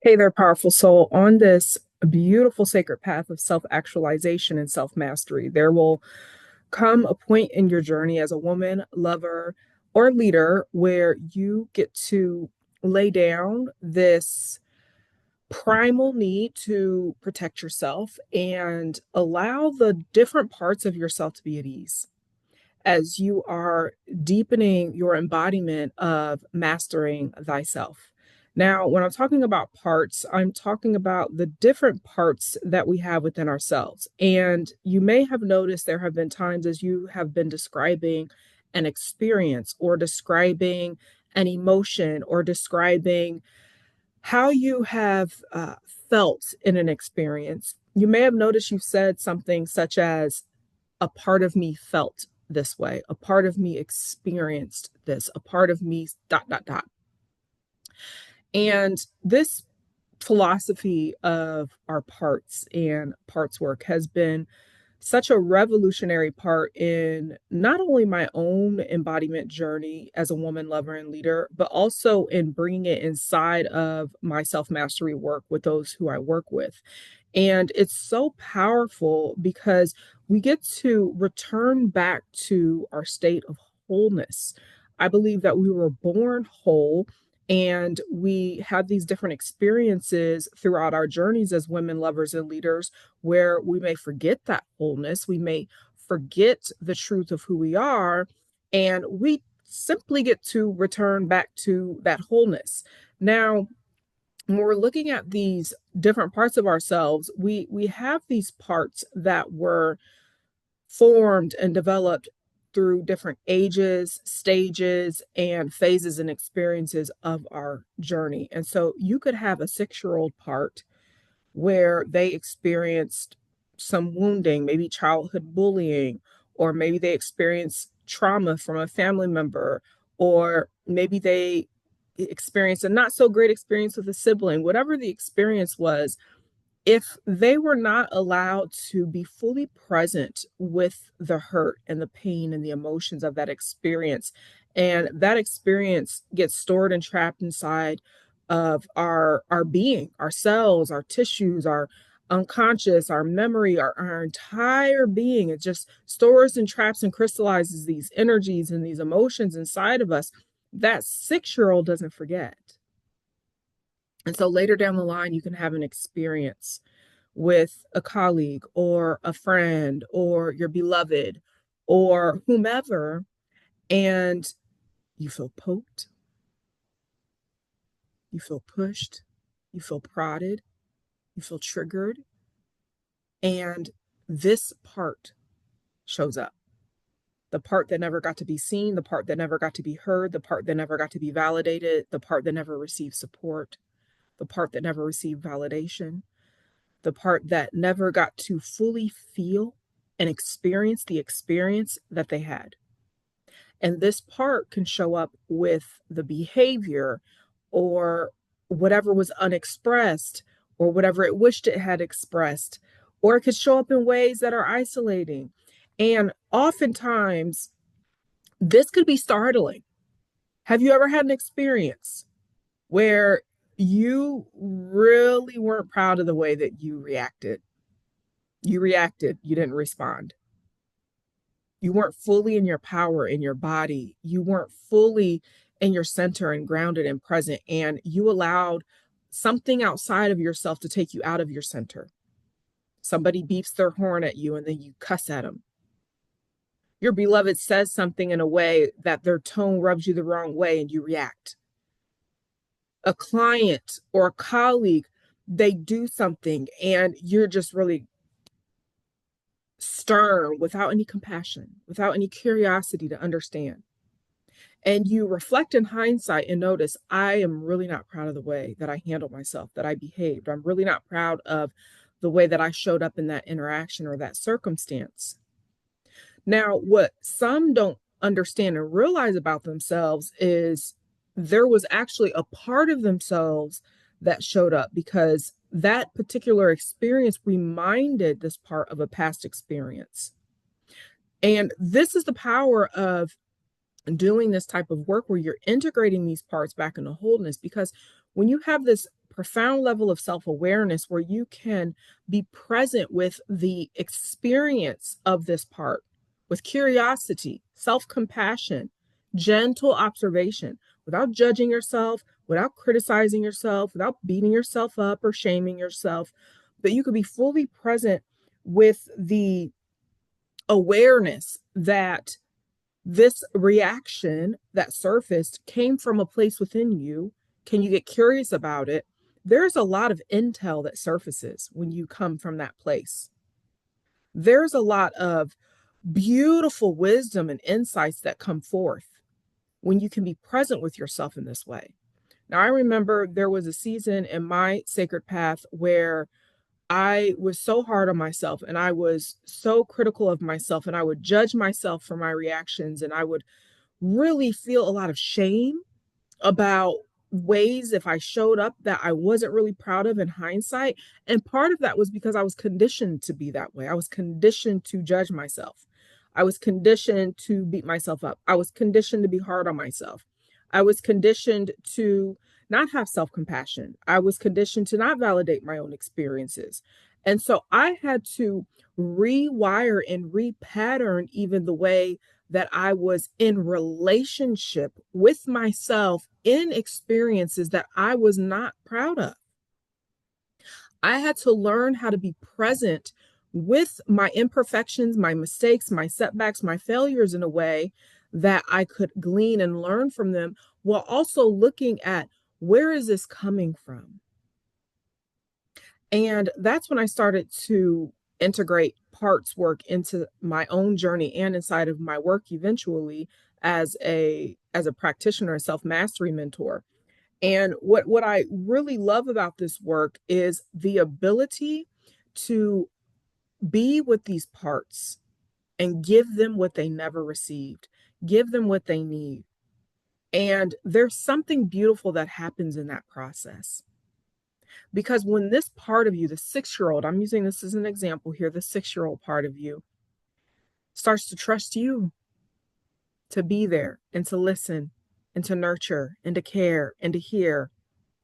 Hey there, powerful soul. On this beautiful sacred path of self-actualization and self-mastery, there will come a point in your journey as a woman, lover, or leader where you get to lay down this primal need to protect yourself and allow the different parts of yourself to be at ease as you are deepening your embodiment of mastering thyself. Now, when I'm talking about parts, I'm talking about the different parts that we have within ourselves. And you may have noticed there have been times as you have been describing an experience or describing an emotion or describing how you have felt in an experience. You may have noticed you said something such as, a part of me felt this way, a part of me experienced this, a part of me dot dot dot. And this philosophy of our parts and parts work has been such a revolutionary part in not only my own embodiment journey as a woman lover and leader, but also in bringing it inside of my self mastery work with those who I work with. And it's so powerful because we get to return back to our state of wholeness. I believe that we were born whole and we have these different experiences throughout our journeys as women lovers and leaders where we may forget that wholeness. We may forget the truth of who we are, and we simply get to return back to that wholeness. Now, when we're looking at these different parts of ourselves, we have these parts that were formed and developed through different ages, stages, and phases and experiences of our journey. And so you could have a 6-year-old part where they experienced some wounding, maybe childhood bullying, or maybe they experienced trauma from a family member, or maybe they experienced a not so great experience with a sibling. Whatever the experience was, if they were not allowed to be fully present with the hurt and the pain and the emotions of that experience, and that experience gets stored and trapped inside of our being, our cells, our tissues, our unconscious, our memory, our entire being. It just stores and traps and crystallizes these energies and these emotions inside of us. That 6-year-old doesn't forget. And so later down the line, you can have an experience with a colleague or a friend or your beloved or whomever, and you feel poked, you feel pushed, you feel prodded, you feel triggered, and this part shows up. The part that never got to be seen, the part that never got to be heard, the part that never got to be validated, the part that never received support, the part that never received validation, the part that never got to fully feel and experience the experience that they had. And this part can show up with the behavior or whatever was unexpressed or whatever it wished it had expressed, or it could show up in ways that are isolating. And oftentimes, this could be startling. Have you ever had an experience where you really weren't proud of the way that you reacted? You reacted, you didn't respond. You weren't fully in your power in your body. You weren't fully in your center and grounded and present. And you allowed something outside of yourself to take you out of your center. Somebody beeps their horn at you and then you cuss at them. Your beloved says something in a way that their tone rubs you the wrong way and you react. A client or a colleague, they do something and you're just really stern without any compassion, without any curiosity to understand. And you reflect in hindsight and notice, I am really not proud of the way that I handled myself, that I behaved. I'm really not proud of the way that I showed up in that interaction or that circumstance. Now, what some don't understand and realize about themselves is there was actually a part of themselves that showed up because that particular experience reminded this part of a past experience. And this is the power of doing this type of work where you're integrating these parts back into wholeness, because when you have this profound level of self-awareness where you can be present with the experience of this part with curiosity, self-compassion, gentle observation, without judging yourself, without criticizing yourself, without beating yourself up or shaming yourself, that you could be fully present with the awareness that this reaction that surfaced came from a place within you. Can you get curious about it? There's a lot of intel that surfaces when you come from that place. There's a lot of beautiful wisdom and insights that come forth when you can be present with yourself in this way. Now, I remember there was a season in my sacred path where I was so hard on myself and I was so critical of myself and I would judge myself for my reactions and I would really feel a lot of shame about ways if I showed up that I wasn't really proud of in hindsight. And part of that was because I was conditioned to be that way. I was conditioned to judge myself. I was conditioned to beat myself up. I was conditioned to be hard on myself. I was conditioned to not have self compassion. I was conditioned to not validate my own experiences. And so I had to rewire and repattern even the way that I was in relationship with myself in experiences that I was not proud of. I had to learn how to be present with my imperfections, my mistakes, my setbacks, my failures in a way that I could glean and learn from them while also looking at where is this coming from? And that's when I started to integrate parts work into my own journey and inside of my work eventually as a practitioner, a self-mastery mentor. And what I really love about this work is the ability to be with these parts and give them what they never received, give them what they need. And there's something beautiful that happens in that process. Because when this part of you, the 6-year-old, I'm using this as an example here, the 6-year-old part of you starts to trust you to be there and to listen and to nurture and to care and to hear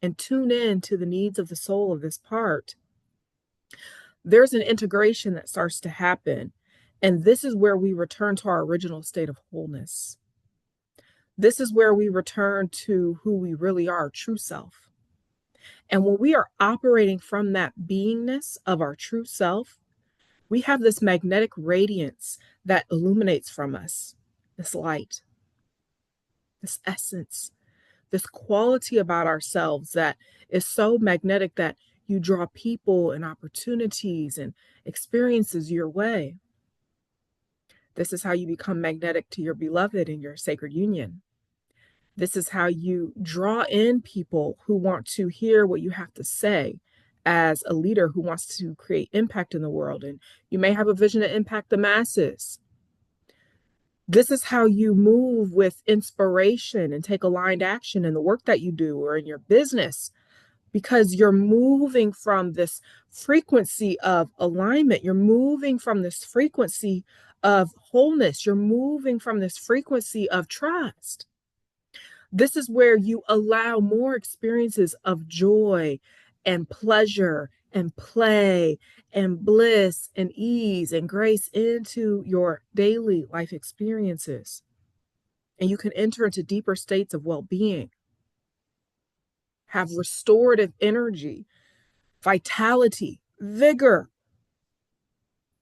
and tune in to the needs of the soul of this part, there's an integration that starts to happen. And this is where we return to our original state of wholeness. This is where we return to who we really are, true self. And when we are operating from that beingness of our true self, we have this magnetic radiance that illuminates from us, this light, this essence, this quality about ourselves that is so magnetic that you draw people and opportunities and experiences your way. This is how you become magnetic to your beloved in your sacred union. This is how you draw in people who want to hear what you have to say as a leader who wants to create impact in the world. And you may have a vision to impact the masses. This is how you move with inspiration and take aligned action in the work that you do or in your business, because you're moving from this frequency of alignment. You're moving from this frequency of wholeness. You're moving from this frequency of trust. This is where you allow more experiences of joy and pleasure and play and bliss and ease and grace into your daily life experiences. And you can enter into deeper states of well being, have restorative energy, vitality, vigor.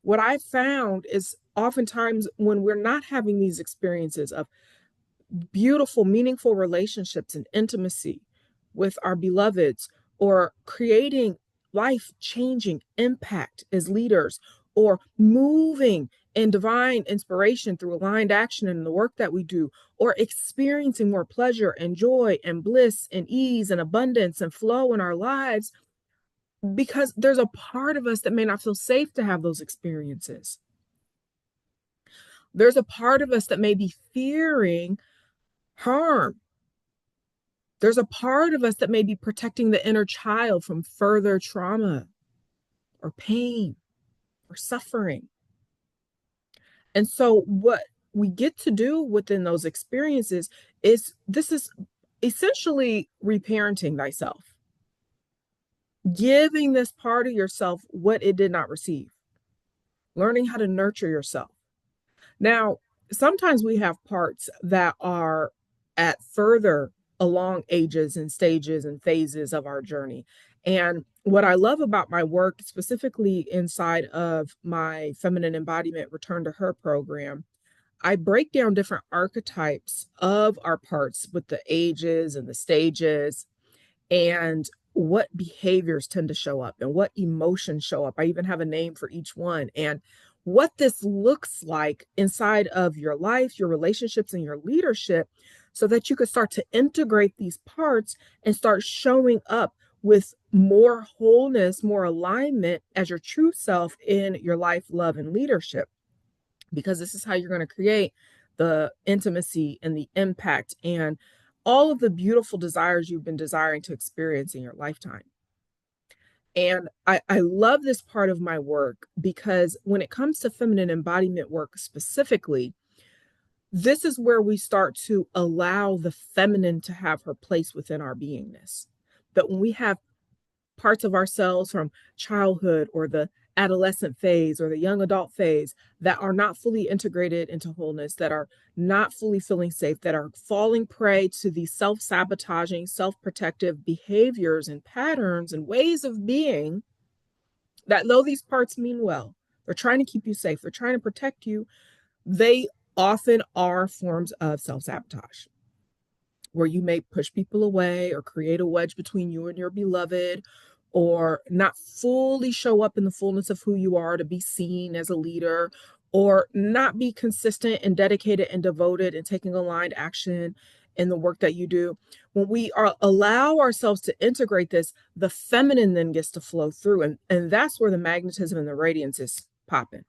What I found is oftentimes when we're not having these experiences of beautiful, meaningful relationships and intimacy with our beloveds, or creating life changing impact as leaders, or moving in divine inspiration through aligned action in the work that we do, or experiencing more pleasure and joy and bliss and ease and abundance and flow in our lives, because there's a part of us that may not feel safe to have those experiences. There's a part of us that may be fearing harm. There's a part of us that may be protecting the inner child from further trauma or pain or suffering. And so what we get to do within those experiences is this is essentially reparenting thyself. Giving this part of yourself what it did not receive, learning how to nurture yourself. Now, sometimes we have parts that are at further along ages and stages and phases of our journey. And what I love about my work, specifically inside of my feminine embodiment return to her program, I break down different archetypes of our parts with the ages and the stages and what behaviors tend to show up and what emotions show up. I even have a name for each one, and what this looks like inside of your life, your relationships, and your leadership, so that you could start to integrate these parts and start showing up with more wholeness, more alignment as your true self in your life, love, and leadership. Because this is how you're going to create the intimacy and the impact and all of the beautiful desires you've been desiring to experience in your lifetime. And I love this part of my work because when it comes to feminine embodiment work specifically, this is where we start to allow the feminine to have her place within our beingness. But when we have parts of ourselves from childhood or the adolescent phase or the young adult phase that are not fully integrated into wholeness, that are not fully feeling safe, that are falling prey to these self sabotaging, self protective behaviors and patterns and ways of being, that though these parts mean well, they're trying to keep you safe, they're trying to protect you, they often are forms of self sabotage where you may push people away or create a wedge between you and your beloved, or not fully show up in the fullness of who you are to be seen as a leader, or not be consistent and dedicated and devoted and taking aligned action in the work that you do. When we are allow ourselves to integrate this, the feminine then gets to flow through. And that's where the magnetism and the radiance is popping.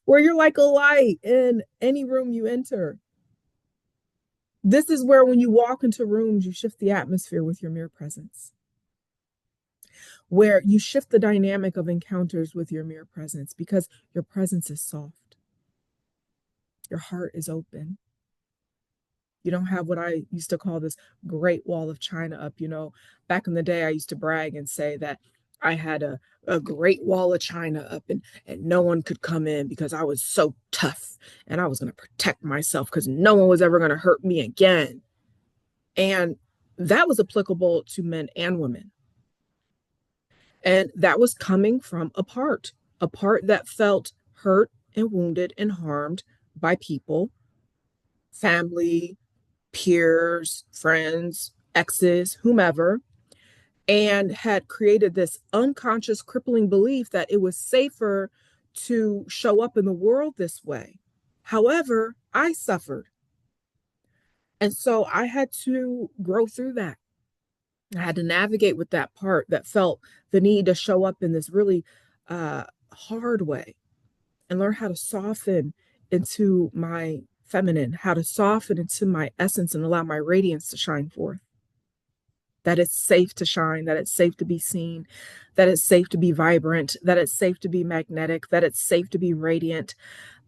Where you're like a light in any room you enter. This is where when you walk into rooms, you shift the atmosphere with your mere presence, where you shift the dynamic of encounters with your mere presence because your presence is soft. Your heart is open. You don't have what I used to call this great wall of China up. You know, back in the day, I used to brag and say that I had a great wall of China up and no one could come in because I was so tough and I was going to protect myself because no one was ever going to hurt me again. And that was applicable to men and women. And that was coming from a part that felt hurt and wounded and harmed by people, family, peers, friends, exes, whomever, and had created this unconscious crippling belief that it was safer to show up in the world this way. However, I suffered. And so I had to grow through that. I had to navigate with that part that felt the need to show up in this really hard way and learn how to soften into my feminine, how to soften into my essence and allow my radiance to shine forth. That it's safe to shine, that it's safe to be seen, that it's safe to be vibrant, that it's safe to be magnetic, that it's safe to be radiant,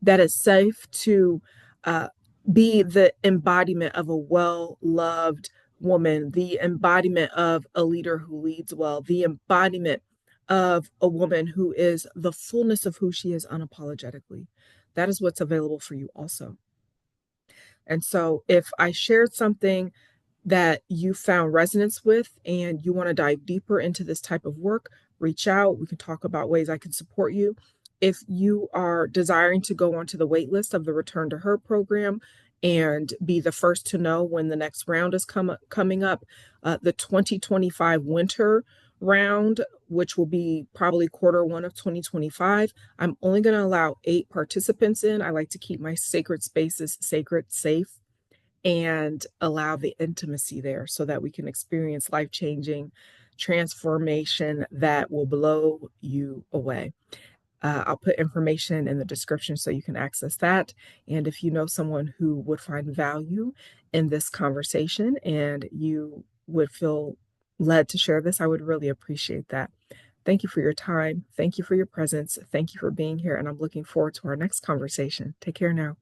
that it's safe to uh, be the embodiment of a well loved woman, the embodiment of a leader who leads well, the embodiment of a woman who is the fullness of who she is unapologetically. That is what's available for you also. And so if I shared something that you found resonance with and you want to dive deeper into this type of work, reach out. We can talk about ways I can support you. If you are desiring to go onto the wait list of the Return to Her program and be the first to know when the next round is coming up, the 2025 winter round, which will be probably Q1 of 2025, I'm only going to allow 8 participants in. I like to keep my sacred spaces sacred, safe, and allow the intimacy there so that we can experience life-changing transformation that will blow you away. I'll put information in the description so you can access that. And if you know someone who would find value in this conversation and you would feel led to share this, I would really appreciate that. Thank you for your time. Thank you for your presence. Thank you for being here. And I'm looking forward to our next conversation. Take care now.